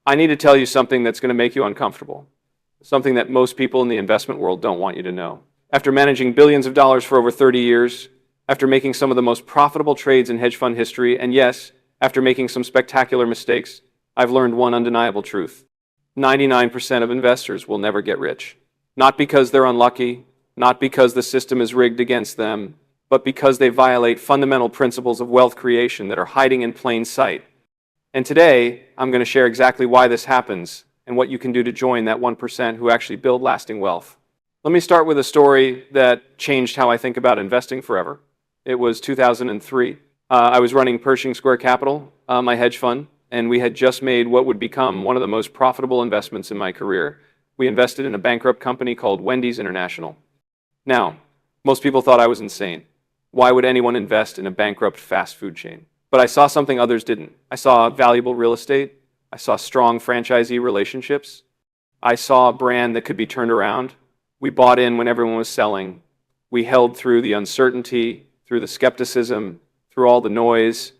I need to tell you something that's going to make you uncomfortable. Something that most people in the investment world don't want you to know. After managing billions of dollars for over 30 years, after making some of the most profitable trades in hedge fund history, and yes, after making some spectacular mistakes, I've learned one undeniable truth. 99% of investors will never get rich. Not because they're unlucky, not because the system is rigged against them, but because they violate fundamental principles of wealth creation that are hiding in plain sight. And today, I'm going to share exactly why this happens and what you can do to join that 1% who actually build lasting wealth. Let me start with a story that changed how I think about investing forever. It was 2003. I was running Pershing Square Capital, my hedge fund, and we had just made what would become one of the most profitable investments in my career. We invested in a bankrupt company called Wendy's International. Now, most people thought I was insane. Why would anyone invest in a bankrupt fast food chain? But I saw something others didn't. I saw valuable real estate. I saw strong franchisee relationships. I saw a brand that could be turned around. We bought in when everyone was selling. We held through the uncertainty, through the skepticism, through all the noise,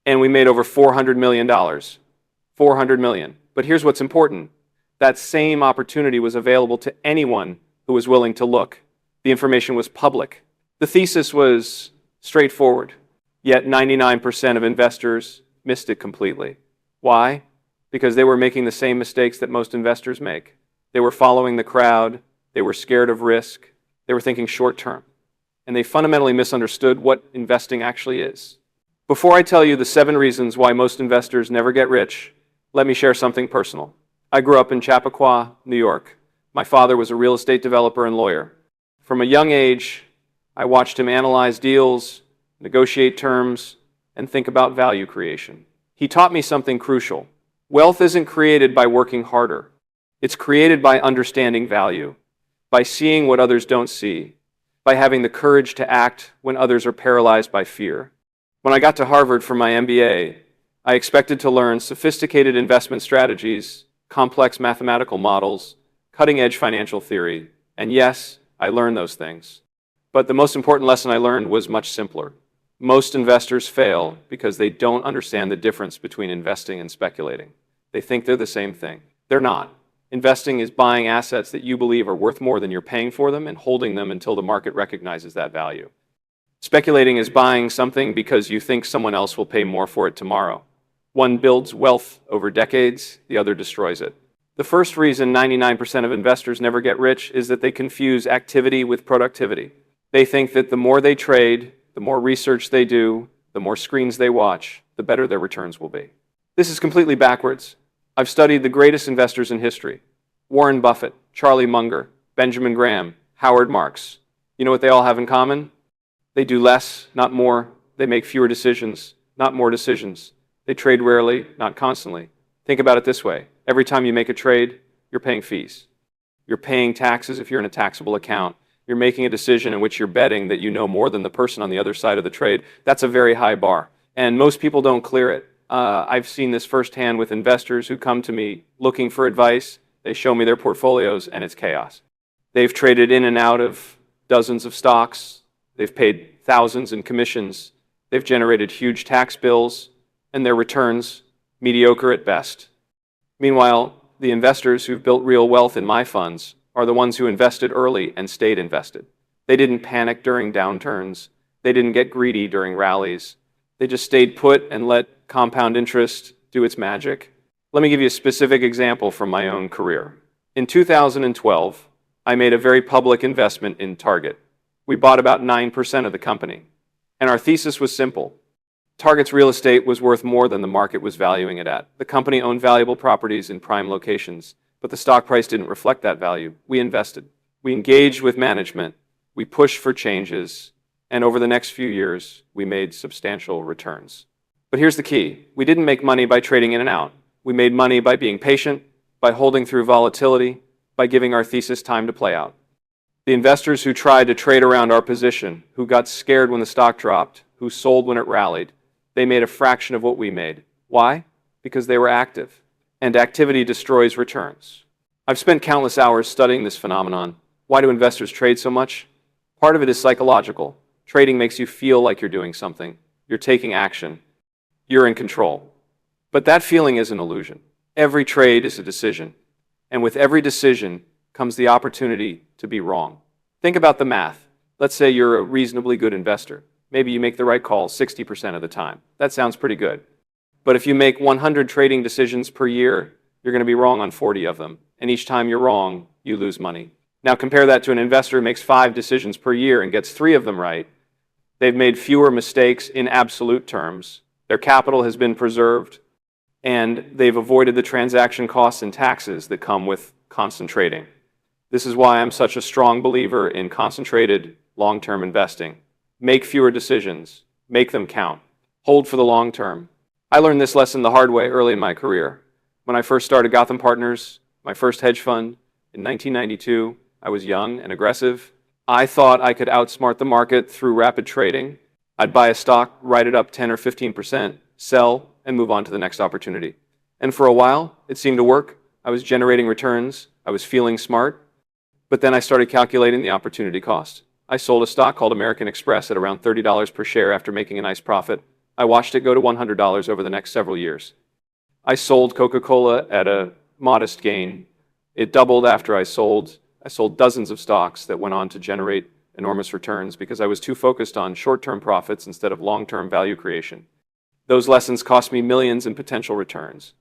and we made over $400 million. $400 million. But here's what's important. That same opportunity was available to anyone who was willing to look. The information was public. The thesis was straightforward, yet 99% of investors missed it completely. Why? Because they were making the same mistakes that most investors make. They were following the crowd. They were scared of risk. They were thinking short term. And they fundamentally misunderstood what investing actually is. Before I tell you the 7 reasons why most investors never get rich, let me share something personal. I grew up in Chappaqua, New York. My father was a real estate developer and lawyer. From a young age, I watched him analyze deals, negotiate terms, and think about value creation. He taught me something crucial. Wealth isn't created by working harder. It's created by understanding value, by seeing what others don't see, by having the courage to act when others are paralyzed by fear. When I got to Harvard for my MBA, I expected to learn sophisticated investment strategies, complex mathematical models, cutting-edge financial theory, and yes, I learned those things. But the most important lesson I learned was much simpler. Most investors fail because they don't understand the difference between investing and speculating. They think they're the same thing. They're not. Investing is buying assets that you believe are worth more than you're paying for them and holding them until the market recognizes that value. Speculating is buying something because you think someone else will pay more for it tomorrow. One builds wealth over decades, the other destroys it. The first reason 99% of investors never get rich is that they confuse activity with productivity. They think that the more they trade, the more research they do, the more screens they watch, the better their returns will be. This is completely backwards. I've studied the greatest investors in history. Warren Buffett, Charlie Munger, Benjamin Graham, Howard Marks. You know what they all have in common? They do less, not more. They make fewer decisions, not more decisions. They trade rarely, not constantly. Think about it this way. Every time you make a trade, you're paying fees. You're paying taxes if you're in a taxable account. You're making a decision in which you're betting that you know more than the person on the other side of the trade. That's a very high bar. And most people don't clear it. I've seen this firsthand with investors who come to me looking for advice. They show me their portfolios and it's chaos. They've traded in and out of dozens of stocks. They've paid thousands in commissions. They've generated huge tax bills and their returns mediocre at best. Meanwhile, the investors who've built real wealth in my funds are the ones who invested early and stayed invested. They didn't panic during downturns. They didn't get greedy during rallies. They just stayed put and let compound interest do its magic. Let me give you a specific example from my own career. In 2012, I made a very public investment in Target. We bought about 9% of the company. And our thesis was simple. Target's real estate was worth more than the market was valuing it at. The company owned valuable properties in prime locations, but the stock price didn't reflect that value. We invested. We engaged with management. We pushed for changes. And over the next few years, we made substantial returns. But here's the key. We didn't make money by trading in and out. We made money by being patient, by holding through volatility, by giving our thesis time to play out. The investors who tried to trade around our position, who got scared when the stock dropped, who sold when it rallied, they made a fraction of what we made. Why? Because they were active. And activity destroys returns. I've spent countless hours studying this phenomenon. Why do investors trade so much? Part of it is psychological. Trading makes you feel like you're doing something. You're taking action. You're in control. But that feeling is an illusion. Every trade is a decision, and with every decision comes the opportunity to be wrong. Think about the math. Let's say you're a reasonably good investor. Maybe you make the right call 60% of the time. That sounds pretty good. But if you make 100 trading decisions per year, you're going to be wrong on 40 of them. And each time you're wrong, you lose money. Now compare that to an investor who makes 5 decisions per year and gets 3 of them right. They've made fewer mistakes in absolute terms. Their capital has been preserved, and they've avoided the transaction costs and taxes that come with constant trading. This is why I'm such a strong believer in concentrated long-term investing. Make fewer decisions. Make them count. Hold for the long term. I learned this lesson the hard way early in my career. When I first started Gotham Partners, my first hedge fund, in 1992, I was young and aggressive. I thought I could outsmart the market through rapid trading. I'd buy a stock, write it up 10 or 15%, sell, and move on to the next opportunity. And for a while, it seemed to work. I was generating returns. I was feeling smart. But then I started calculating the opportunity cost. I sold a stock called American Express at around $30 per share after making a nice profit. I watched it go to $100 over the next several years. I sold Coca-Cola at a modest gain. It doubled after I sold dozens of stocks that went on to generate enormous returns because I was too focused on short-term profits instead of long-term value creation. Those lessons cost me millions in potential returns.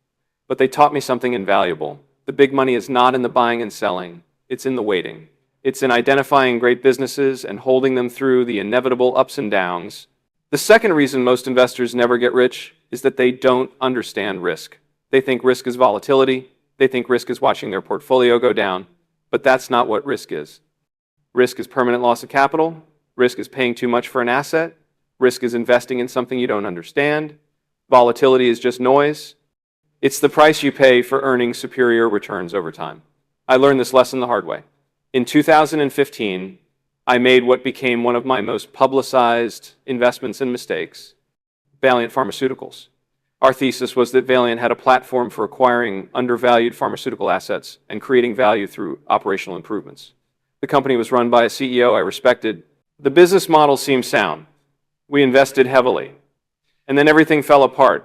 But they taught me something invaluable. The big money is not in the buying and selling. It's in the waiting. It's in identifying great businesses and holding them through the inevitable ups and downs. The second reason most investors never get rich is that they don't understand risk. They think risk is volatility. They think risk is watching their portfolio go down. But that's not what risk is. Risk is permanent loss of capital. Risk is paying too much for an asset. Risk is investing in something you don't understand. Volatility is just noise. It's the price you pay for earning superior returns over time. I learned this lesson the hard way. In 2015, I made what became one of my most publicized investments and mistakes, Valeant Pharmaceuticals. Our thesis was that Valeant had a platform for acquiring undervalued pharmaceutical assets and creating value through operational improvements. The company was run by a CEO I respected. The business model seemed sound. We invested heavily. And then everything fell apart.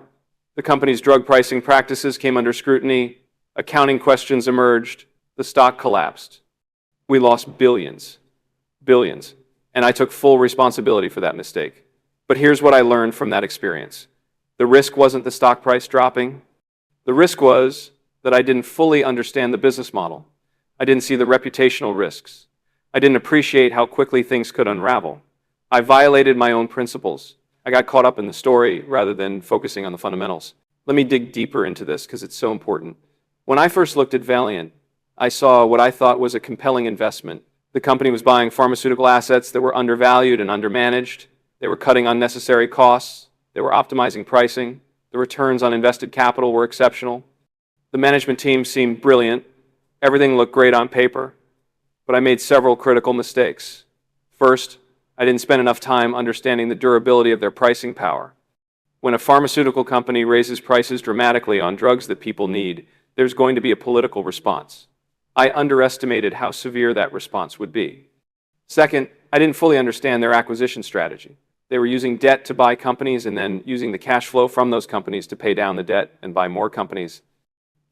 The company's drug pricing practices came under scrutiny. Accounting questions emerged. The stock collapsed. We lost billions. And I took full responsibility for that mistake. But here's what I learned from that experience. The risk wasn't the stock price dropping. The risk was that I didn't fully understand the business model. I didn't see the reputational risks. I didn't appreciate how quickly things could unravel. I violated my own principles. I got caught up in the story rather than focusing on the fundamentals. Let me dig deeper into this because it's so important. When I first looked at Valeant, I saw what I thought was a compelling investment. The company was buying pharmaceutical assets that were undervalued and undermanaged. They were cutting unnecessary costs. They were optimizing pricing. The returns on invested capital were exceptional. The management team seemed brilliant. Everything looked great on paper. But I made several critical mistakes. First, I didn't spend enough time understanding the durability of their pricing power. When a pharmaceutical company raises prices dramatically on drugs that people need, there's going to be a political response. I underestimated how severe that response would be. Second, I didn't fully understand their acquisition strategy. They were using debt to buy companies and then using the cash flow from those companies to pay down the debt and buy more companies.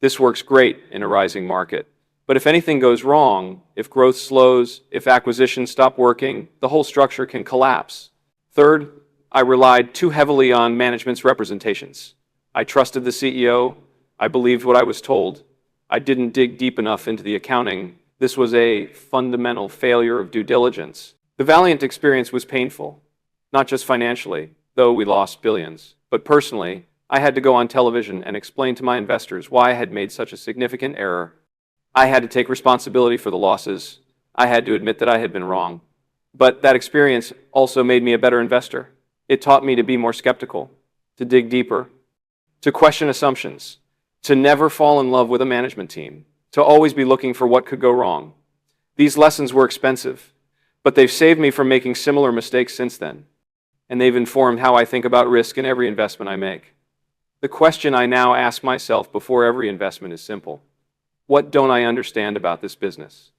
This works great in a rising market. But if anything goes wrong, if growth slows, if acquisitions stop working, the whole structure can collapse. Third, I relied too heavily on management's representations. I trusted the CEO. I believed what I was told. I didn't dig deep enough into the accounting. This was a fundamental failure of due diligence. The Valeant experience was painful, not just financially, though we lost billions, but personally. I had to go on television and explain to my investors why I had made such a significant error. I had to take responsibility for the losses. I had to admit that I had been wrong. But that experience also made me a better investor. It taught me to be more skeptical, to dig deeper, to question assumptions, to never fall in love with a management team, to always be looking for what could go wrong. These lessons were expensive, but they've saved me from making similar mistakes since then. And they've informed how I think about risk in every investment I make. The question I now ask myself before every investment is simple. What don't I understand about this business?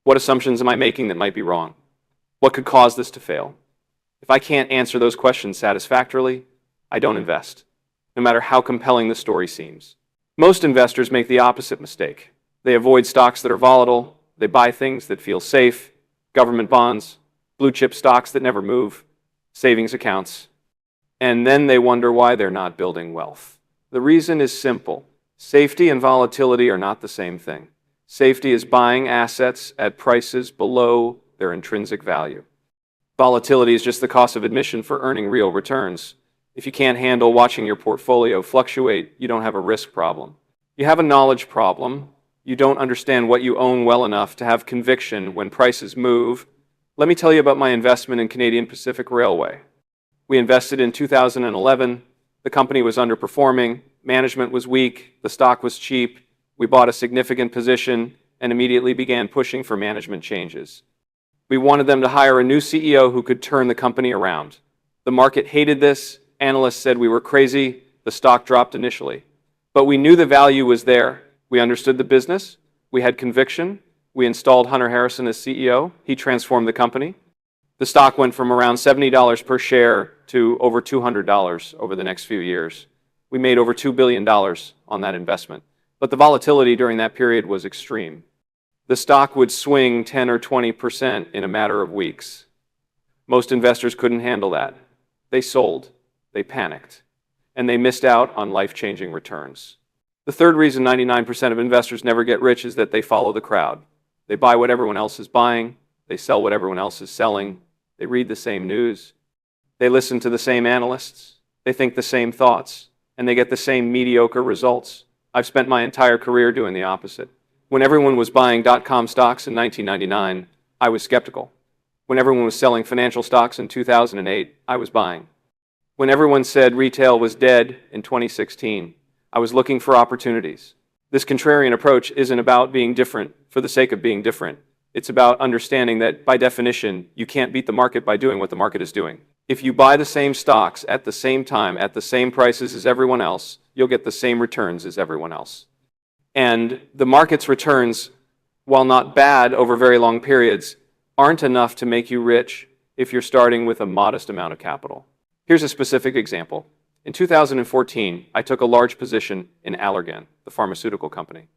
What assumptions am I making that might be wrong? What could cause this to fail? If I can't answer those questions satisfactorily, I don't invest, no matter how compelling the story seems. Most investors make the opposite mistake. They avoid stocks that are volatile. They buy things that feel safe, government bonds, blue chip stocks that never move, savings accounts, and then they wonder why they're not building wealth. The reason is simple. Safety and volatility are not the same thing. Safety is buying assets at prices below their intrinsic value. Volatility is just the cost of admission for earning real returns. If you can't handle watching your portfolio fluctuate, you don't have a risk problem. You have a knowledge problem. You don't understand what you own well enough to have conviction when prices move. Let me tell you about my investment in Canadian Pacific Railway. We invested in 2011. The company was underperforming. Management was weak. The stock was cheap. We bought a significant position and immediately began pushing for management changes. We wanted them to hire a new CEO who could turn the company around. The market hated this. Analysts said we were crazy. The stock dropped initially. But we knew the value was there. We understood the business. We had conviction. We installed Hunter Harrison as CEO. He transformed the company. The stock went from around $70 per share to over $200 over the next few years. We made over $2 billion on that investment. But the volatility during that period was extreme. The stock would swing 10 or 20% in a matter of weeks. Most investors couldn't handle that. They sold, they panicked, and they missed out on life-changing returns. The third reason 99% of investors never get rich is that they follow the crowd. They buy what everyone else is buying, they sell what everyone else is selling, they read the same news, they listen to the same analysts, they think the same thoughts, and they get the same mediocre results. I've spent my entire career doing the opposite. When everyone was buying .com stocks in 1999, I was skeptical. When everyone was selling financial stocks in 2008, I was buying. When everyone said retail was dead in 2016, I was looking for opportunities. This contrarian approach isn't about being different for the sake of being different. It's about understanding that, by definition, you can't beat the market by doing what the market is doing. If you buy the same stocks at the same time, at the same prices as everyone else, you'll get the same returns as everyone else. And the market's returns, while not bad over very long periods, aren't enough to make you rich if you're starting with a modest amount of capital. Here's a specific example. In 2014, I took a large position in Allergan, the pharmaceutical company.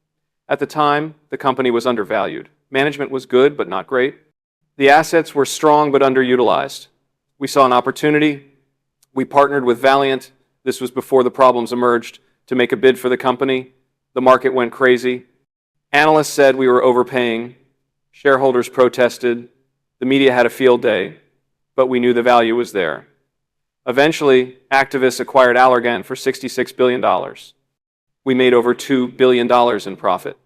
At the time, the company was undervalued. Management was good, but not great. The assets were strong, but underutilized. We saw an opportunity. We partnered with Valeant. This was before the problems emerged, to make a bid for the company. The market went crazy. Analysts said we were overpaying. Shareholders protested. The media had a field day, but we knew the value was there. Eventually, activists acquired Allergan for $66 billion. We made over $2 billion in profit.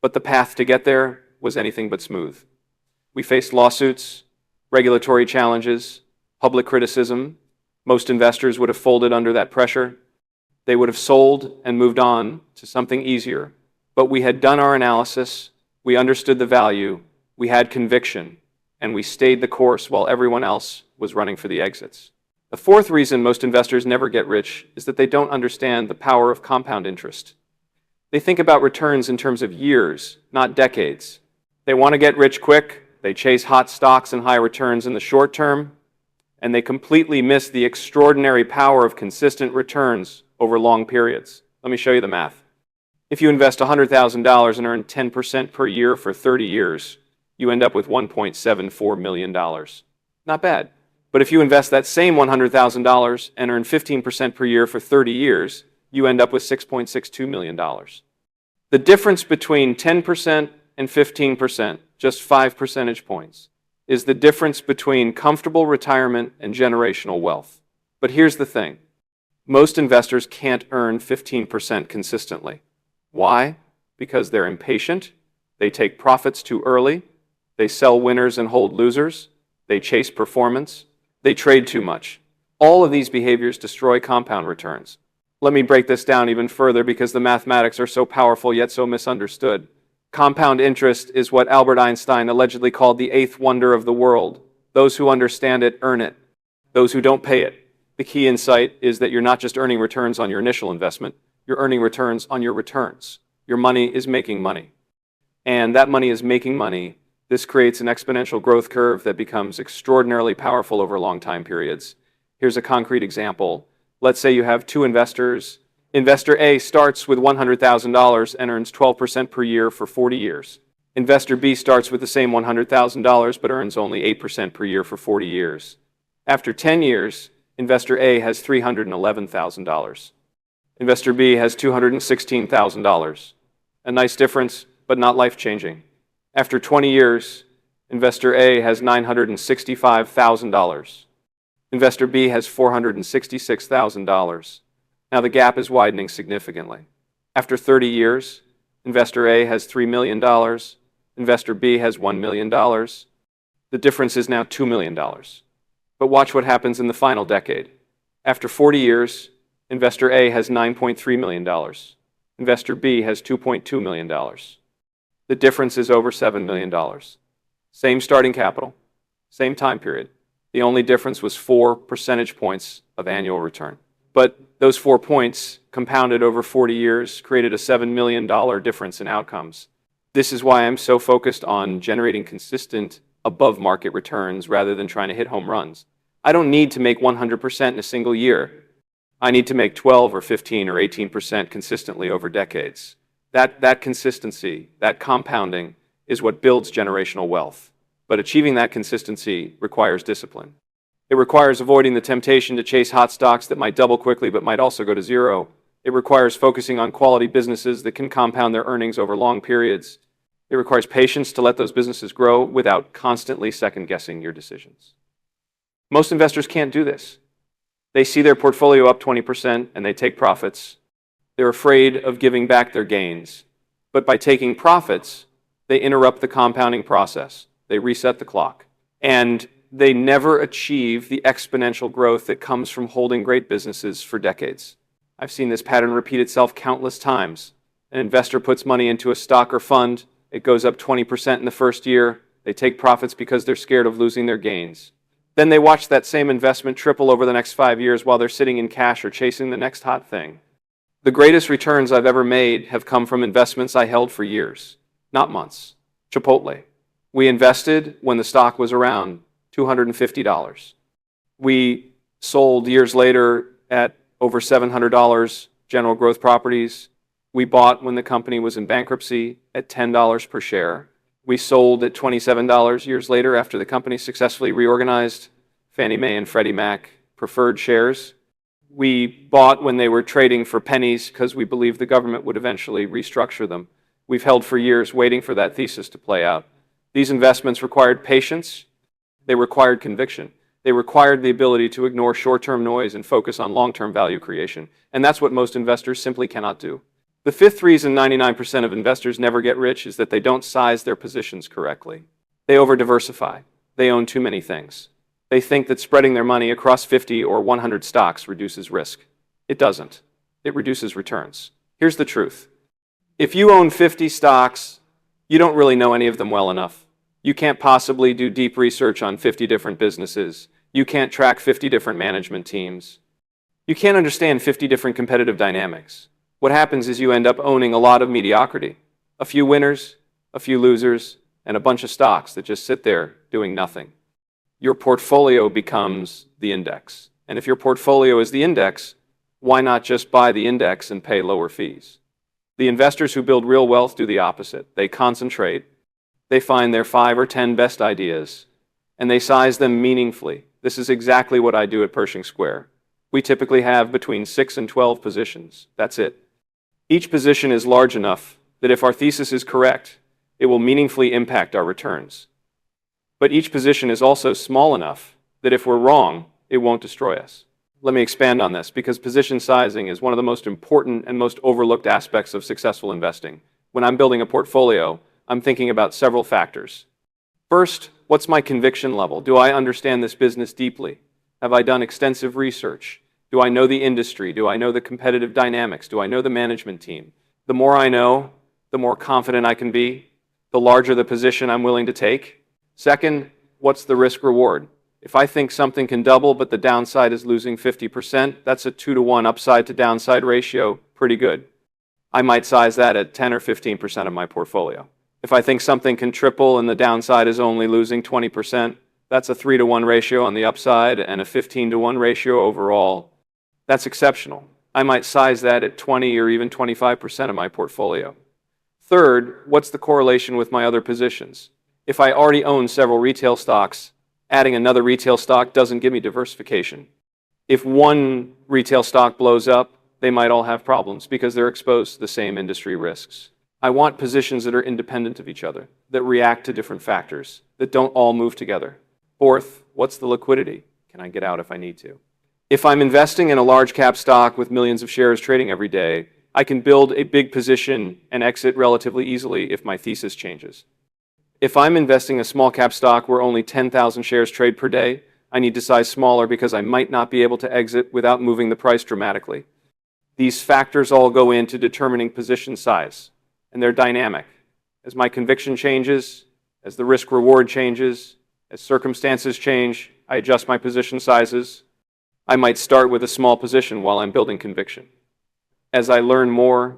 But the path to get there was anything but smooth. We faced lawsuits, regulatory challenges, public criticism. Most investors would have folded under that pressure. They would have sold and moved on to something easier. But we had done our analysis, we understood the value, we had conviction, and we stayed the course while everyone else was running for the exits. The fourth reason most investors never get rich is that they don't understand the power of compound interest. They think about returns in terms of years, not decades. They want to get rich quick, they chase hot stocks and high returns in the short term, and they completely miss the extraordinary power of consistent returns over long periods. Let me show you the math. If you invest $100,000 and earn 10% per year for 30 years, you end up with $1.74 million. Not bad. But if you invest that same $100,000 and earn 15% per year for 30 years, you end up with $6.62 million. The difference between 10% and 15%, just 5 percentage points, is the difference between comfortable retirement and generational wealth. But here's the thing. Most investors can't earn 15% consistently. Why? Because they're impatient, they take profits too early, they sell winners and hold losers, they chase performance, they trade too much. All of these behaviors destroy compound returns. Let me break this down even further because the mathematics are so powerful yet so misunderstood. Compound interest is what Albert Einstein allegedly called the eighth wonder of the world. Those who understand it earn it. Those who don't pay it. The key insight is that you're not just earning returns on your initial investment, you're earning returns on your returns. Your money is making money. And that money is making money. This creates an exponential growth curve that becomes extraordinarily powerful over long time periods. Here's a concrete example. Let's say you have two investors Investor A starts with $100,000 and earns 12% per year for 40 years. Investor B starts with the same $100,000 but earns only 8% per year for 40 years. After 10 years, Investor A has $311,000. Investor B has $216,000. A nice difference, but not life-changing. After 20 years, Investor A has $965,000. Investor B has $466,000. Now the gap is widening significantly. After 30 years, Investor A has $3 million. Investor B has $1 million. The difference is now $2 million. But watch what happens in the final decade. After 40 years, Investor A has $9.3 million. Investor B has $2.2 million. The difference is over $7 million. Same starting capital, same time period. The only difference was 4 percentage points of annual return. But those 4 points, compounded over 40 years, created a $7 million difference in outcomes. This is why I'm so focused on generating consistent above-market returns rather than trying to hit home runs. I don't need to make 100% in a single year. I need to make 12 or 15 or 18% consistently over decades. That consistency, that compounding, is what builds generational wealth. But achieving that consistency requires discipline. It requires avoiding the temptation to chase hot stocks that might double quickly but might also go to zero. It requires focusing on quality businesses that can compound their earnings over long periods. It requires patience to let those businesses grow without constantly second-guessing your decisions. Most investors can't do this. They see their portfolio up 20% and they take profits. They're afraid of giving back their gains. But by taking profits, they interrupt the compounding process. They reset the clock. And they never achieve the exponential growth that comes from holding great businesses for decades. I've seen this pattern repeat itself countless times. An investor puts money into a stock or fund. It goes up 20% in the first year. They take profits because they're scared of losing their gains. Then they watch that same investment triple over the next 5 years while they're sitting in cash or chasing the next hot thing. The greatest returns I've ever made have come from investments I held for years, not months. Chipotle. We invested when the stock was around $250. We sold years later at over $700. General Growth Properties. We bought when the company was in bankruptcy at $10 per share. We sold at $27 years later after the company successfully reorganized Fannie Mae and Freddie Mac preferred shares. We bought when they were trading for pennies because we believed the government would eventually restructure them. We've held for years waiting for that thesis to play out. These investments required patience. They required conviction. They required the ability to ignore short-term noise and focus on long-term value creation. And that's what most investors simply cannot do. The fifth reason 99% of investors never get rich is that they don't size their positions correctly. They over-diversify. They own too many things. They think that spreading their money across 50 or 100 stocks reduces risk. It doesn't. It reduces returns. Here's the truth. If you own 50 stocks, you don't really know any of them well enough. You can't possibly do deep research on 50 different businesses. You can't track 50 different management teams. You can't understand 50 different competitive dynamics. What happens is you end up owning a lot of mediocrity. A few winners, a few losers, and a bunch of stocks that just sit there doing nothing. Your portfolio becomes the index. And if your portfolio is the index, why not just buy the index and pay lower fees? The investors who build real wealth do the opposite. They concentrate. They find their 5 or 10 best ideas, and they size them meaningfully. This is exactly what I do at Pershing Square. We typically have between 6 and 12 positions. That's it. Each position is large enough that if our thesis is correct, it will meaningfully impact our returns. But each position is also small enough that if we're wrong, it won't destroy us. Let me expand on this, because position sizing is one of the most important and most overlooked aspects of successful investing. When I'm building a portfolio, I'm thinking about several factors. First, what's my conviction level? Do I understand this business deeply? Have I done extensive research? Do I know the industry? Do I know the competitive dynamics? Do I know the management team? The more I know, the more confident I can be, the larger the position I'm willing to take. Second, what's the risk reward? If I think something can double but the downside is losing 50%, that's a 2-to-1 upside to downside ratio, pretty good. I might size that at 10 or 15% of my portfolio. If I think something can triple and the downside is only losing 20%, that's a 3-to-1 ratio on the upside and a 15-to-1 ratio overall. That's exceptional. I might size that at 20 or even 25% of my portfolio. Third, what's the correlation with my other positions? If I already own several retail stocks, adding another retail stock doesn't give me diversification. If one retail stock blows up, they might all have problems because they're exposed to the same industry risks. I want positions that are independent of each other, that react to different factors, that don't all move together. Fourth, what's the liquidity? Can I get out if I need to? If I'm investing in a large cap stock with millions of shares trading every day, I can build a big position and exit relatively easily if my thesis changes. If I'm investing in a small cap stock where only 10,000 shares trade per day, I need to size smaller because I might not be able to exit without moving the price dramatically. These factors all go into determining position size, and they're dynamic. As my conviction changes, as the risk reward changes, as circumstances change, I adjust my position sizes. I might start with a small position while I'm building conviction. As I learn more,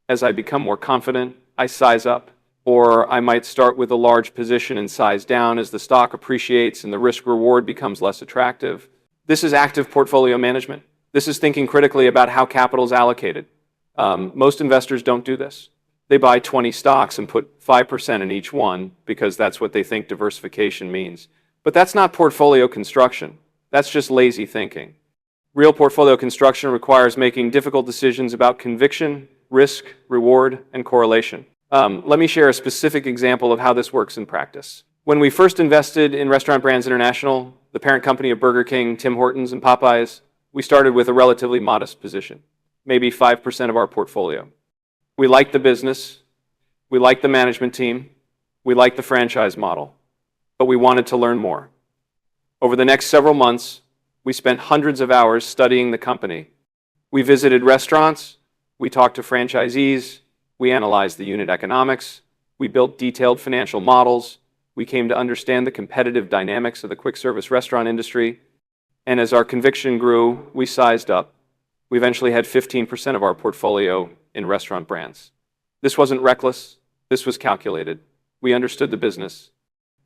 as I become more confident, I size up. Or I might start with a large position and size down as the stock appreciates and the risk reward becomes less attractive. This is active portfolio management. This is thinking critically about how capital is allocated. Most investors don't do this. They buy 20 stocks and put 5% in each one because that's what they think diversification means. But that's not portfolio construction. That's just lazy thinking. Real portfolio construction requires making difficult decisions about conviction, risk, reward, and correlation. Let me share a specific example of how this works in practice. When we first invested in Restaurant Brands International, the parent company of Burger King, Tim Hortons, and Popeyes, we started with a relatively modest position, maybe 5% of our portfolio. We liked the business, we liked the management team, we liked the franchise model, but we wanted to learn more. Over the next several months, we spent hundreds of hours studying the company. We visited restaurants, we talked to franchisees, we analyzed the unit economics, we built detailed financial models, we came to understand the competitive dynamics of the quick service restaurant industry, and as our conviction grew, we sized up. We eventually had 15% of our portfolio in Restaurant Brands. This wasn't reckless, this was calculated. We understood the business.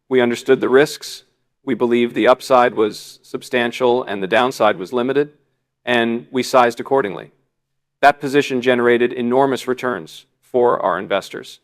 We understood the risks. We believed the upside was substantial and the downside was limited, and we sized accordingly. That position generated enormous returns for our investors.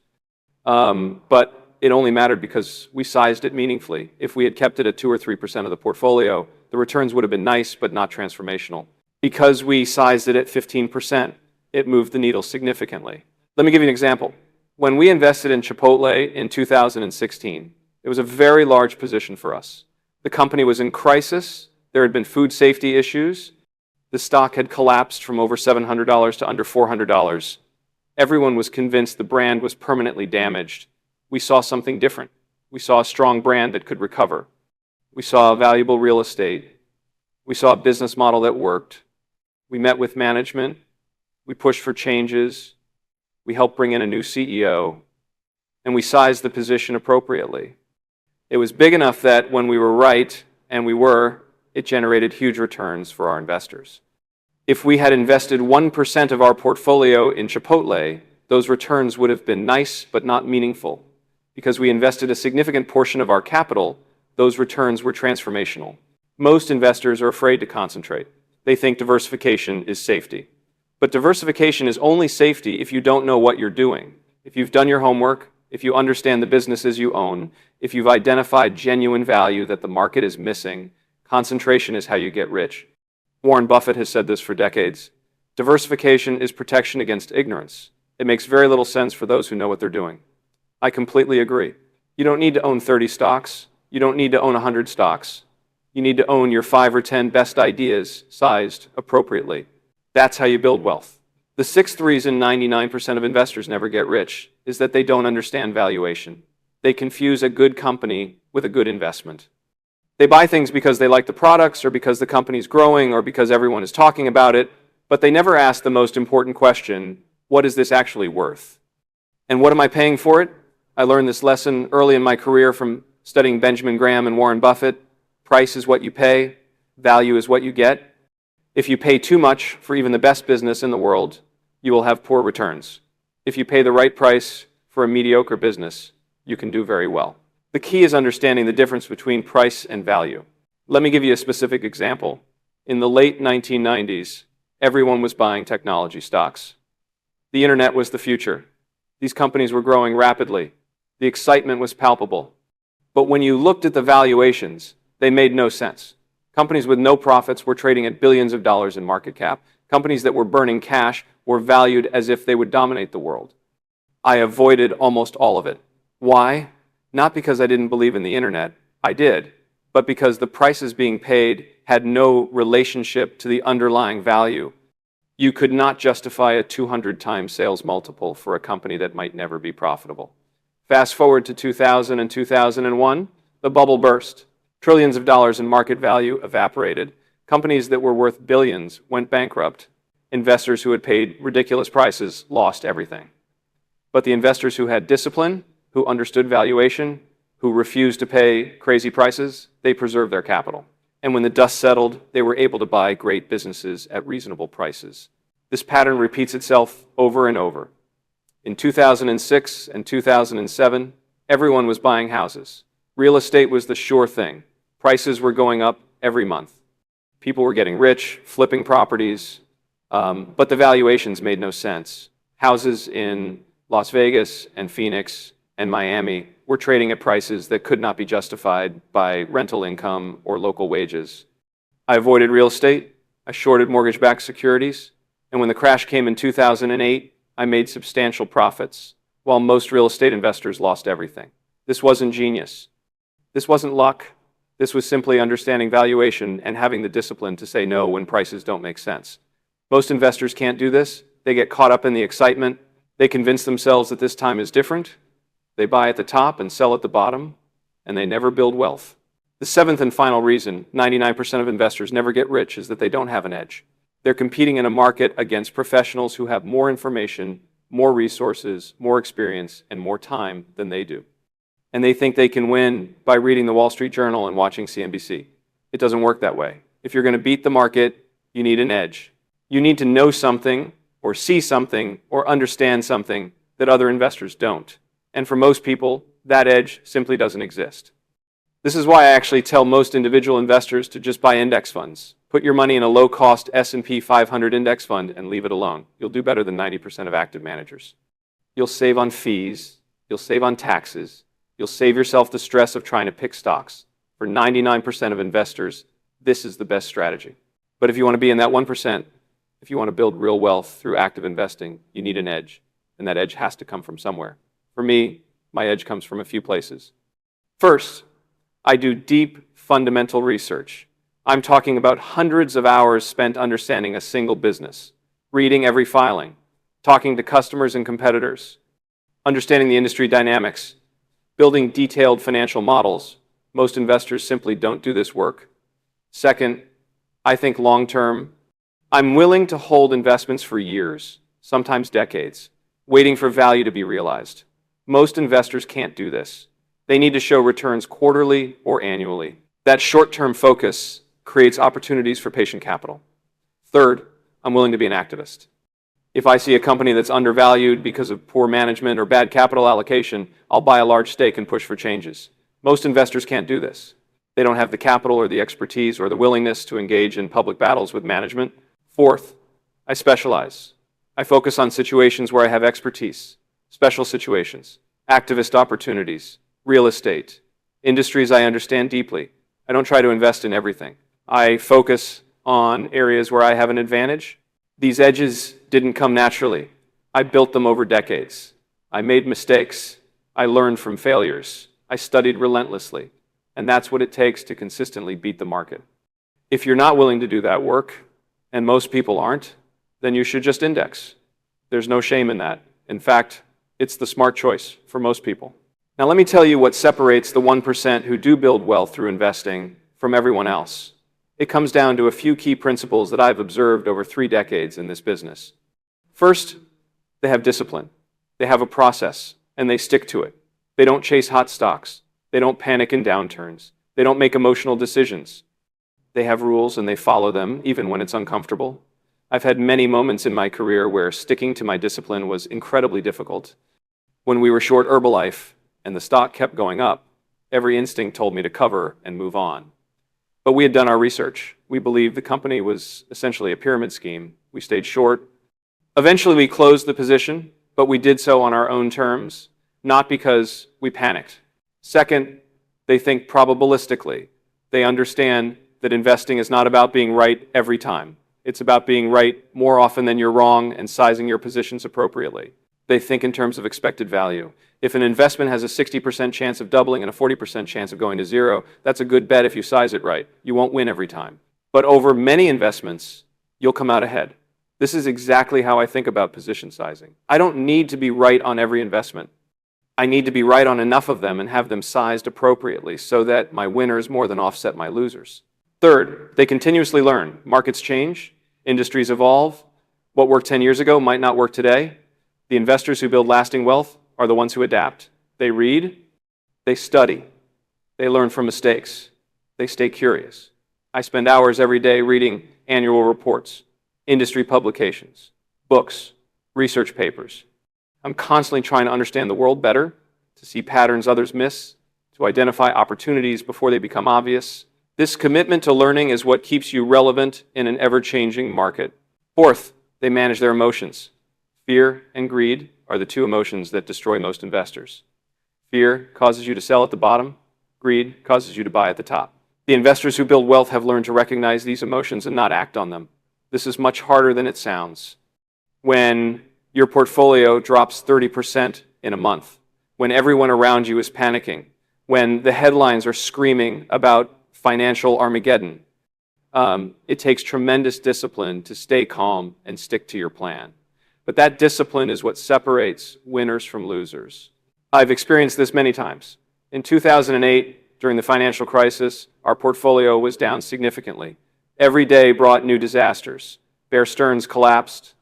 But it only mattered because we sized it meaningfully. If we had kept it at 2 or 3% of the portfolio, the returns would have been nice, but not transformational. Because we sized it at 15%, it moved the needle significantly. Let me give you an example. When we invested in Chipotle in 2016, it was a very large position for us. The company was in crisis. There had been food safety issues. The stock had collapsed from over $700 to under $400. Everyone was convinced the brand was permanently damaged. We saw something different. We saw a strong brand that could recover. We saw valuable real estate. We saw a business model that worked. We met with management. We pushed for changes. We helped bring in a new CEO. And we sized the position appropriately. It was big enough that when we were right, and we were, it generated huge returns for our investors. If we had invested 1% of our portfolio in Chipotle, those returns would have been nice but not meaningful. Because we invested a significant portion of our capital, those returns were transformational. Most investors are afraid to concentrate. They think diversification is safety. But diversification is only safety if you don't know what you're doing. If you've done your homework, if you understand the businesses you own, if you've identified genuine value that the market is missing, concentration is how you get rich. Warren Buffett has said this for decades. Diversification is protection against ignorance. It makes very little sense for those who know what they're doing. I completely agree. You don't need to own 30 stocks. You don't need to own 100 stocks. You need to own your 5 or 10 best ideas sized appropriately. That's how you build wealth. The sixth reason 99% of investors never get rich is that they don't understand valuation. They confuse a good company with a good investment. They buy things because they like the products or because the company's growing or because everyone is talking about it, but they never ask the most important question, what is this actually worth? And what am I paying for it? I learned this lesson early in my career from studying Benjamin Graham and Warren Buffett. Price is what you pay, value is what you get. If you pay too much for even the best business in the world, you will have poor returns. If you pay the right price for a mediocre business, you can do very well. The key is understanding the difference between price and value. Let me give you a specific example. In the late 1990s, Everyone was buying technology stocks. The internet was the future. These companies were growing rapidly. The excitement was palpable. But when you looked at the valuations, they made no sense. Companies with no profits were trading at billions of dollars in market cap. Companies that were burning cash were valued as if they would dominate the world. I avoided almost all of it. Why? Not because I didn't believe in the internet. I did. But because the prices being paid had no relationship to the underlying value. You could not justify a 200 times sales multiple for a company that might never be profitable. Fast forward to 2000 and 2001, the bubble burst. Trillions of dollars in market value evaporated. Companies that were worth billions went bankrupt. Investors who had paid ridiculous prices lost everything. But the investors who had discipline, who understood valuation, who refused to pay crazy prices, they preserved their capital. And when the dust settled, they were able to buy great businesses at reasonable prices. This pattern repeats itself over and over. In 2006 and 2007, everyone was buying houses. Real estate was the sure thing. Prices were going up every month. People were getting rich, flipping properties, but the valuations made no sense. Houses in Las Vegas and Phoenix and Miami were trading at prices that could not be justified by rental income or local wages. I avoided real estate, I shorted mortgage-backed securities, and when the crash came in 2008, I made substantial profits, while most real estate investors lost everything. This wasn't genius. This wasn't luck. This was simply understanding valuation and having the discipline to say no when prices don't make sense. Most investors can't do this. They get caught up in the excitement. They convince themselves that this time is different. They buy at the top and sell at the bottom, and they never build wealth. The seventh and final reason 99% of investors never get rich is that they don't have an edge. They're competing in a market against professionals who have more information, more resources, more experience, and more time than they do. And they think they can win by reading the Wall Street Journal and watching CNBC. It doesn't work that way. If you're going to beat the market, you need an edge. You need to know something, or see something, or understand something that other investors don't. And for most people, that edge simply doesn't exist. This is why I actually tell most individual investors to just buy index funds. Put your money in a low-cost S&P 500 index fund and leave it alone. You'll do better than 90% of active managers. You'll save on fees. You'll save on taxes. You'll save yourself the stress of trying to pick stocks. For 99% of investors, this is the best strategy. But if you want to be in that 1%, if you want to build real wealth through active investing, you need an edge. And that edge has to come from somewhere. For me, my edge comes from a few places. First, I do deep fundamental research. I'm talking about hundreds of hours spent understanding a single business, reading every filing, talking to customers and competitors, understanding the industry dynamics, building detailed financial models. Most investors simply don't do this work. Second, I think long-term. I'm willing to hold investments for years, sometimes decades, waiting for value to be realized. Most investors can't do this. They need to show returns quarterly or annually. That short-term focus creates opportunities for patient capital. Third, I'm willing to be an activist. If I see a company that's undervalued because of poor management or bad capital allocation, I'll buy a large stake and push for changes. Most investors can't do this. They don't have the capital or the expertise or the willingness to engage in public battles with management. Fourth, I specialize. I focus on situations where I have expertise, special situations, activist opportunities, real estate, industries I understand deeply. I don't try to invest in everything. I focus on areas where I have an advantage. These edges didn't come naturally. I built them over decades. I made mistakes. I learned from failures. I studied relentlessly. And that's what it takes to consistently beat the market. If you're not willing to do that work, and most people aren't, then you should just index. There's no shame in that. In fact, it's the smart choice for most people. Now let me tell you what separates the 1% who do build wealth through investing from everyone else. It comes down to a few key principles that I've observed over 3 decades in this business. First, they have discipline. They have a process, and they stick to it. They don't chase hot stocks. They don't panic in downturns. They don't make emotional decisions. They have rules, and they follow them, even when it's uncomfortable. I've had many moments in my career where sticking to my discipline was incredibly difficult. When we were short Herbalife, and the stock kept going up, every instinct told me to cover and move on. But we had done our research. We believed the company was essentially a pyramid scheme, We stayed short. Eventually, we closed the position, but we did so on our own terms, not because we panicked. Second, they think probabilistically. They understand that investing is not about being right every time. It's about being right more often than you're wrong and sizing your positions appropriately. They think in terms of expected value. If an investment has a 60% chance of doubling and a 40% chance of going to zero, that's a good bet if you size it right. You won't win every time. But over many investments, you'll come out ahead. This is exactly how I think about position sizing. I don't need to be right on every investment. I need to be right on enough of them and have them sized appropriately so that my winners more than offset my losers. Third, they continuously learn. Markets change, industries evolve. What worked 10 years ago might not work today. The investors who build lasting wealth are the ones who adapt. They read, they study, they learn from mistakes, they stay curious. I spend hours every day reading annual reports, industry publications, books, research papers. I'm constantly trying to understand the world better, to see patterns others miss, to identify opportunities before they become obvious. This commitment to learning is what keeps you relevant in an ever-changing market. Fourth, they manage their emotions. Fear and greed are the two emotions that destroy most investors. Fear causes you to sell at the bottom. Greed causes you to buy at the top. The investors who build wealth have learned to recognize these emotions and not act on them. This is much harder than it sounds. When your portfolio drops 30% in a month, when everyone around you is panicking, when the headlines are screaming about financial Armageddon, it takes tremendous discipline to stay calm and stick to your plan. But that discipline is what separates winners from losers. I've experienced this many times. In 2008, during the financial crisis, our portfolio was down significantly. Every day brought new disasters. Bear Stearns collapsed.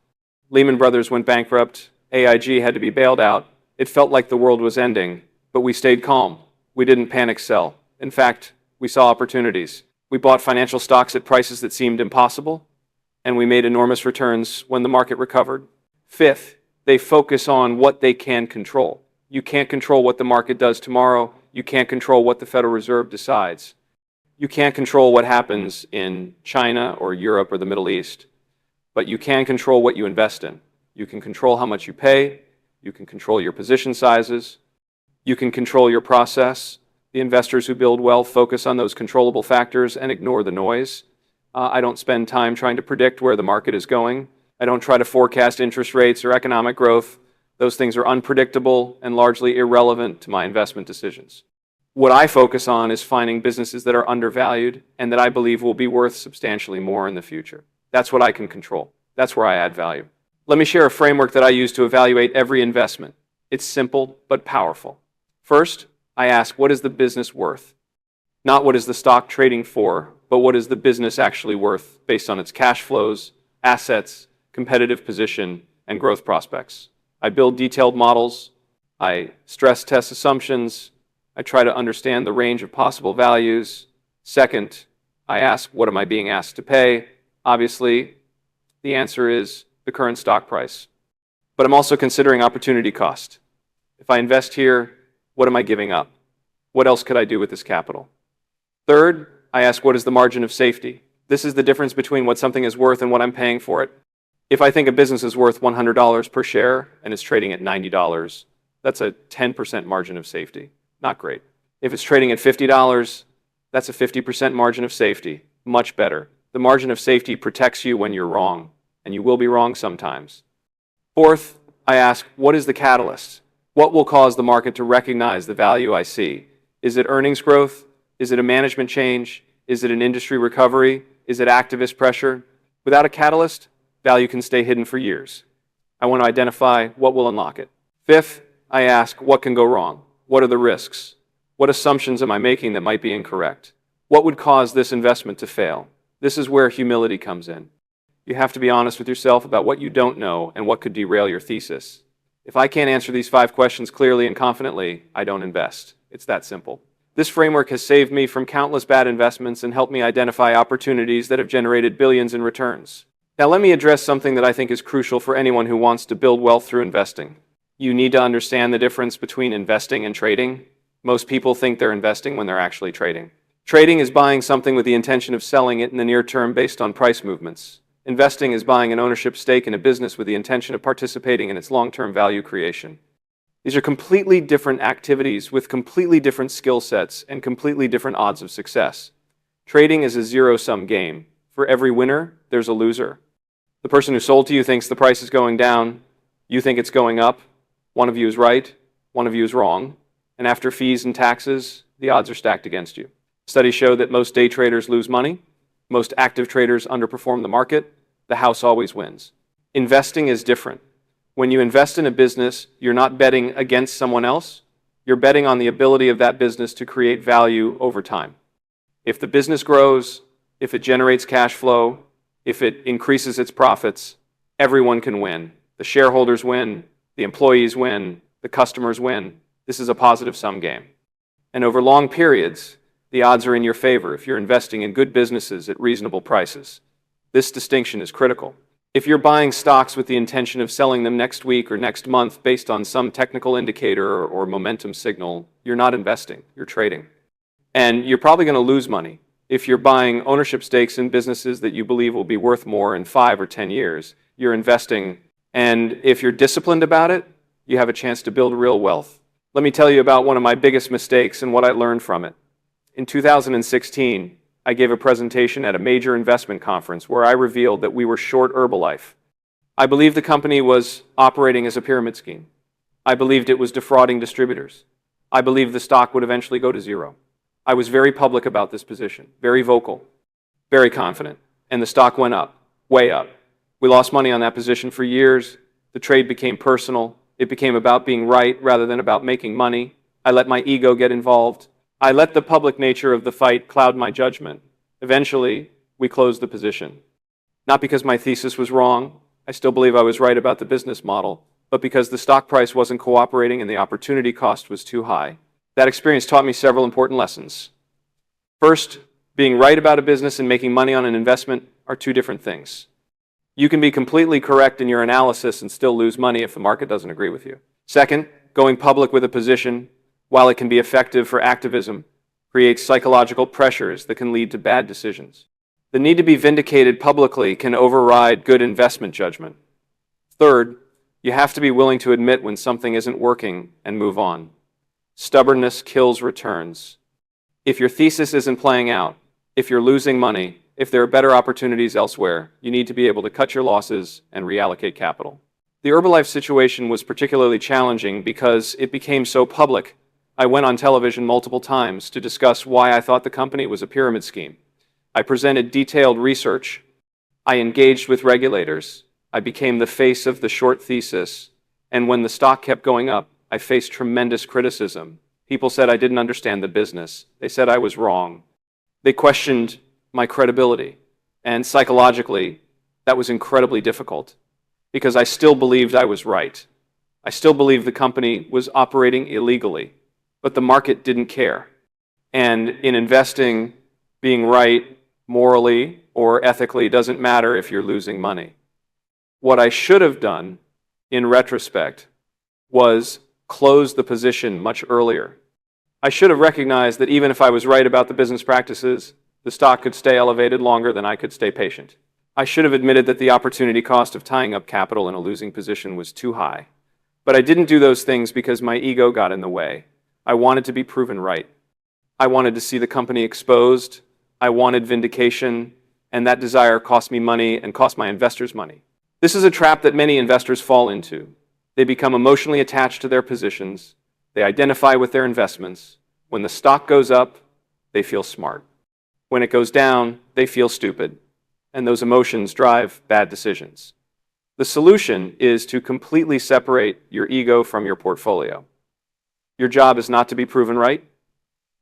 Lehman Brothers went bankrupt. AIG had to be bailed out. It felt like the world was ending, but we stayed calm. We didn't panic sell. In fact, we saw opportunities. We bought financial stocks at prices that seemed impossible, and we made enormous returns when the market recovered. Fifth, they focus on what they can control. You can't control what the market does tomorrow. You can't control what the Federal Reserve decides. You can't control what happens in China or Europe or the Middle East, but you can control what you invest in. You can control how much you pay. You can control your position sizes. You can control your process. The investors who build wealth focus on those controllable factors and ignore the noise. I don't spend time trying to predict where the market is going. I don't try to forecast interest rates or economic growth. Those things are unpredictable and largely irrelevant to my investment decisions. What I focus on is finding businesses that are undervalued and that I believe will be worth substantially more in the future. That's what I can control. That's where I add value. Let me share a framework that I use to evaluate every investment. It's simple but powerful. First, I ask, what is the business worth? Not what is the stock trading for, but what is the business actually worth based on its cash flows, assets, competitive position, and growth prospects. I build detailed models. I stress test assumptions. I try to understand the range of possible values. Second, I ask, what am I being asked to pay? Obviously, the answer is the current stock price. But I'm also considering opportunity cost. If I invest here, what am I giving up? What else could I do with this capital? Third, I ask, what is the margin of safety? This is the difference between what something is worth and what I'm paying for it. If I think a business is worth $100 per share and is trading at $90, that's a 10% margin of safety. Not great. If it's trading at $50, that's a 50% margin of safety. Much better. The margin of safety protects you when you're wrong, and you will be wrong sometimes. Fourth, I ask, what is the catalyst? What will cause the market to recognize the value I see? Is it earnings growth? Is it a management change? Is it an industry recovery? Is it activist pressure? Without a catalyst, value can stay hidden for years. I want to identify what will unlock it. Fifth, I ask, what can go wrong? What are the risks? What assumptions am I making that might be incorrect? What would cause this investment to fail? This is where humility comes in. You have to be honest with yourself about what you don't know and what could derail your thesis. If I can't answer these 5 questions clearly and confidently, I don't invest. It's that simple. This framework has saved me from countless bad investments and helped me identify opportunities that have generated billions in returns. Now let me address something that I think is crucial for anyone who wants to build wealth through investing. You need to understand the difference between investing and trading. Most people think they're investing when they're actually trading. Trading is buying something with the intention of selling it in the near term based on price movements. Investing is buying an ownership stake in a business with the intention of participating in its long-term value creation. These are completely different activities with completely different skill sets and completely different odds of success. Trading is a zero-sum game. For every winner, there's a loser. The person who sold to you thinks the price is going down. You think it's going up. One of you is right, one of you is wrong. And after fees and taxes, the odds are stacked against you. Studies show that most day traders lose money. Most active traders underperform the market. The house always wins. Investing is different. When you invest in a business, you're not betting against someone else. You're betting on the ability of that business to create value over time. If the business grows, if it generates cash flow, if it increases its profits, everyone can win. The shareholders win, the employees win, the customers win. This is a positive-sum game. And over long periods, the odds are in your favor if you're investing in good businesses at reasonable prices. This distinction is critical. If you're buying stocks with the intention of selling them next week or next month based on some technical indicator or momentum signal, you're not investing, you're trading. And you're probably going to lose money. If you're buying ownership stakes in businesses that you believe will be worth more in 5 or 10 years, you're investing. And if you're disciplined about it, you have a chance to build real wealth. Let me tell you about one of my biggest mistakes and what I learned from it. In 2016, I gave a presentation at a major investment conference where I revealed that we were short Herbalife. I believed the company was operating as a pyramid scheme. I believed it was defrauding distributors. I believed the stock would eventually go to zero. I was very public about this position, very vocal, very confident, and the stock went up, way up. We lost money on that position for years. The trade became personal. It became about being right rather than about making money. I let my ego get involved. I let the public nature of the fight cloud my judgment. Eventually, we closed the position. Not because my thesis was wrong. I still believe I was right about the business model, but because the stock price wasn't cooperating and the opportunity cost was too high. That experience taught me several important lessons. First, being right about a business and making money on an investment are two different things. You can be completely correct in your analysis and still lose money if the market doesn't agree with you. Second, going public with a position, while it can be effective for activism, creates psychological pressures that can lead to bad decisions. The need to be vindicated publicly can override good investment judgment. Third, you have to be willing to admit when something isn't working and move on. Stubbornness kills returns. If your thesis isn't playing out, if you're losing money, if there are better opportunities elsewhere, you need to be able to cut your losses and reallocate capital. The Herbalife situation was particularly challenging because it became so public. I went on television multiple times to discuss why I thought the company was a pyramid scheme. I presented detailed research. I engaged with regulators. I became the face of the short thesis. And when the stock kept going up, I faced tremendous criticism. People said I didn't understand the business. They said I was wrong. They questioned my credibility. And psychologically, that was incredibly difficult because I still believed I was right. I still believed the company was operating illegally. But the market didn't care. And in investing, being right morally or ethically doesn't matter if you're losing money. What I should have done, in retrospect, was close the position much earlier. I should have recognized that even if I was right about the business practices, the stock could stay elevated longer than I could stay patient. I should have admitted that the opportunity cost of tying up capital in a losing position was too high. But I didn't do those things because my ego got in the way. I wanted to be proven right. I wanted to see the company exposed. I wanted vindication, and that desire cost me money and cost my investors money. This is a trap that many investors fall into. They become emotionally attached to their positions. They identify with their investments. When the stock goes up, they feel smart. When it goes down, they feel stupid. And those emotions drive bad decisions. The solution is to completely separate your ego from your portfolio. Your job is not to be proven right.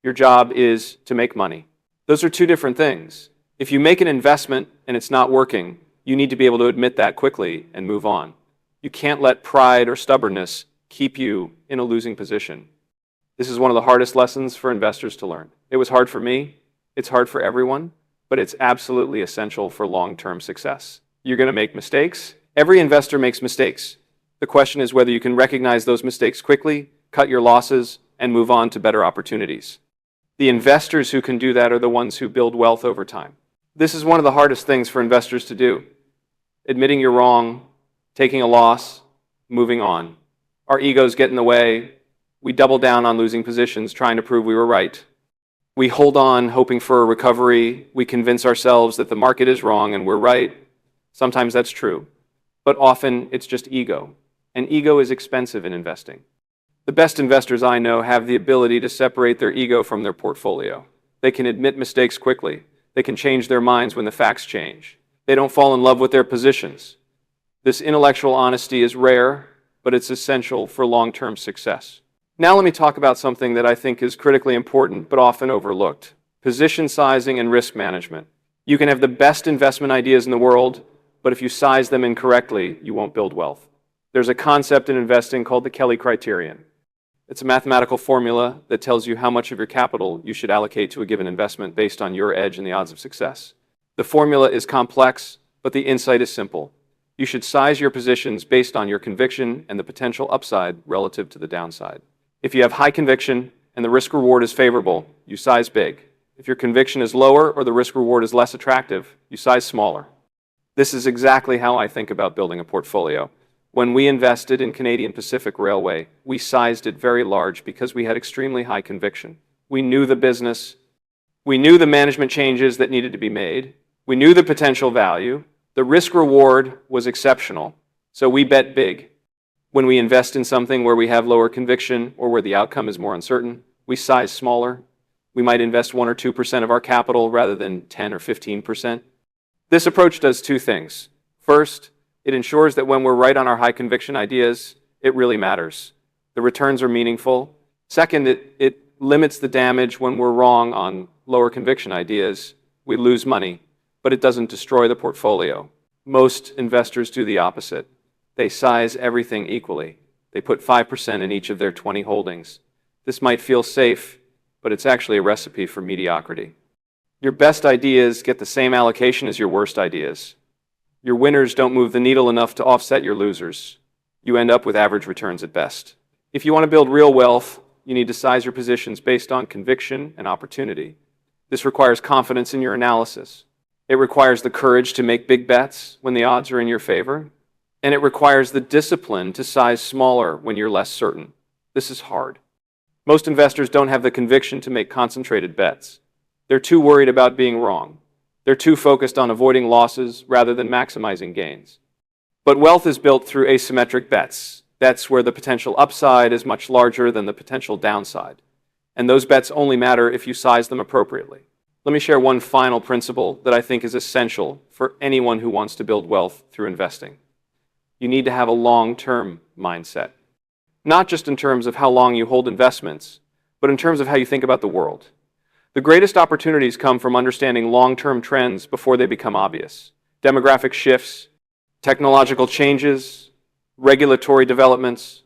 Your job is to make money. Those are two different things. If you make an investment and it's not working, you need to be able to admit that quickly and move on. You can't let pride or stubbornness keep you in a losing position. This is one of the hardest lessons for investors to learn. It was hard for me. It's hard for everyone, but it's absolutely essential for long-term success. You're going to make mistakes. Every investor makes mistakes. The question is whether you can recognize those mistakes quickly, cut your losses, and move on to better opportunities. The investors who can do that are the ones who build wealth over time. This is one of the hardest things for investors to do. admitting you're wrong, taking a loss, moving on. Our egos get in the way. We double down on losing positions, trying to prove we were right. We hold on, hoping for a recovery. We convince ourselves that the market is wrong and we're right. Sometimes that's true, but often it's just ego. And ego is expensive in investing. The best investors I know have the ability to separate their ego from their portfolio. They can admit mistakes quickly. They can change their minds when the facts change. They don't fall in love with their positions. This intellectual honesty is rare, but it's essential for long-term success. Now let me talk about something that I think is critically important but often overlooked: position sizing and risk management. You can have the best investment ideas in the world, but if you size them incorrectly, you won't build wealth. There's a concept in investing called the Kelly criterion. It's a mathematical formula that tells you how much of your capital you should allocate to a given investment based on your edge and the odds of success. The formula is complex, but the insight is simple. You should size your positions based on your conviction and the potential upside relative to the downside. If you have high conviction and the risk reward is favorable, you size big. If your conviction is lower or the risk reward is less attractive, you size smaller. This is exactly how I think about building a portfolio. When we invested in Canadian Pacific Railway, we sized it very large because we had extremely high conviction. We knew the business. We knew the management changes that needed to be made. We knew the potential value. The risk reward was exceptional, so we bet big. When we invest in something where we have lower conviction or where the outcome is more uncertain, we size smaller. We might invest 1 or 2% of our capital rather than 10 or 15%. This approach does two things. First, it ensures that when we're right on our high conviction ideas, it really matters. The returns are meaningful. Second, it limits the damage when we're wrong on lower conviction ideas. We lose money, but it doesn't destroy the portfolio. Most investors do the opposite. They size everything equally. They put 5% in each of their 20 holdings. This might feel safe, but it's actually a recipe for mediocrity. Your best ideas get the same allocation as your worst ideas. Your winners don't move the needle enough to offset your losers. You end up with average returns at best. If you want to build real wealth, you need to size your positions based on conviction and opportunity. This requires confidence in your analysis. It requires the courage to make big bets when the odds are in your favor. And it requires the discipline to size smaller when you're less certain. This is hard. Most investors don't have the conviction to make concentrated bets. They're too worried about being wrong. They're too focused on avoiding losses rather than maximizing gains. But wealth is built through asymmetric bets, bets where the potential upside is much larger than the potential downside. And those bets only matter if you size them appropriately. Let me share one final principle that I think is essential for anyone who wants to build wealth through investing. You need to have a long-term mindset, not just in terms of how long you hold investments, but in terms of how you think about the world. The greatest opportunities come from understanding long-term trends before they become obvious. Demographic shifts, technological changes, regulatory developments,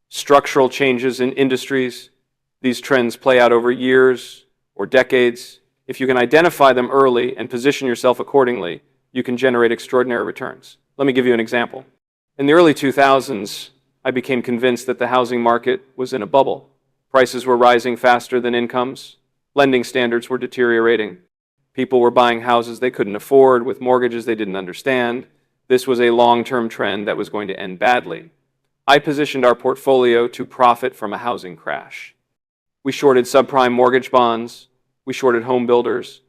structural changes in industries. These trends play out over years or decades. If you can identify them early and position yourself accordingly, you can generate extraordinary returns. Let me give you an example. In the early 2000s, I became convinced that the housing market was in a bubble. Prices were rising faster than incomes. Lending standards were deteriorating. People were buying houses they couldn't afford with mortgages they didn't understand. This was a long-term trend that was going to end badly. I positioned our portfolio to profit from a housing crash. We shorted subprime mortgage bonds. We shorted home builders.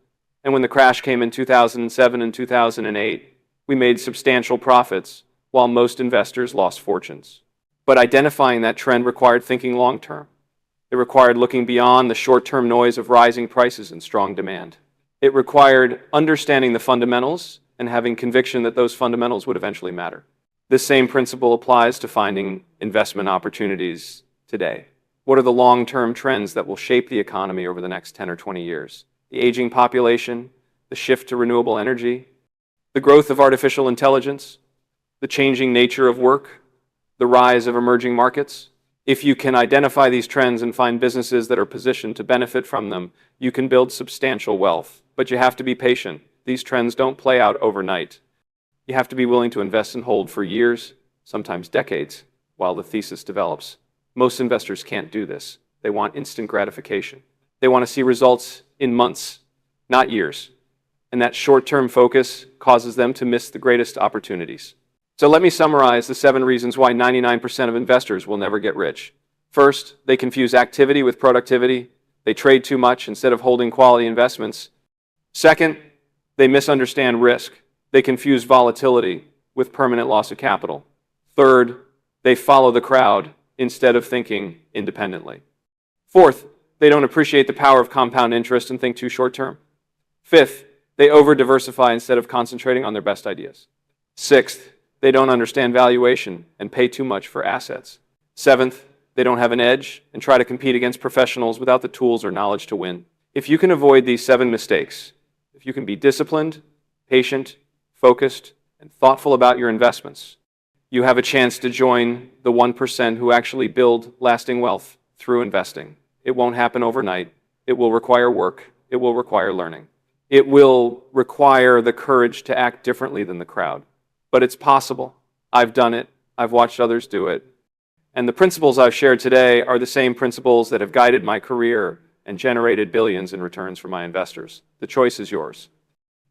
And when the crash came in 2007 and 2008, we made substantial profits while most investors lost fortunes. But identifying that trend required thinking long-term. It required looking beyond the short-term noise of rising prices and strong demand. It required understanding the fundamentals and having conviction that those fundamentals would eventually matter. This same principle applies to finding investment opportunities today. What are the long-term trends that will shape the economy over the next 10 or 20 years? The aging population, the shift to renewable energy, the growth of artificial intelligence, the changing nature of work, the rise of emerging markets. If you can identify these trends and find businesses that are positioned to benefit from them, you can build substantial wealth. But you have to be patient. These trends don't play out overnight. You have to be willing to invest and hold for years, sometimes decades, while the thesis develops. Most investors can't do this. They want instant gratification. They want to see results in months, not years. and that short-term focus causes them to miss the greatest opportunities. So let me summarize the 7 reasons why 99% of investors will never get rich. First, they confuse activity with productivity. They trade too much instead of holding quality investments. Second, they misunderstand risk. They confuse volatility with permanent loss of capital. Third, they follow the crowd instead of thinking independently. Fourth, they don't appreciate the power of compound interest and think too short-term. Fifth, they over-diversify instead of concentrating on their best ideas. Sixth, they don't understand valuation and pay too much for assets. Seventh, they don't have an edge and try to compete against professionals without the tools or knowledge to win. If you can avoid these 7 mistakes, if you can be disciplined, patient, focused, and thoughtful about your investments, you have a chance to join the 1% who actually build lasting wealth through investing. It won't happen overnight. It will require work. It will require learning. It will require the courage to act differently than the crowd. But it's possible. I've done it. I've watched others do it. And the principles I've shared today are the same principles that have guided my career and generated billions in returns for my investors. The choice is yours.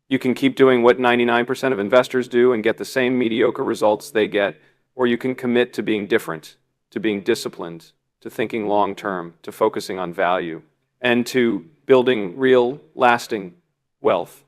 You can keep doing what 99% of investors do and get the same mediocre results they get, or you can commit to being different, to being disciplined, to thinking long-term, to focusing on value, and to building real, lasting wealth.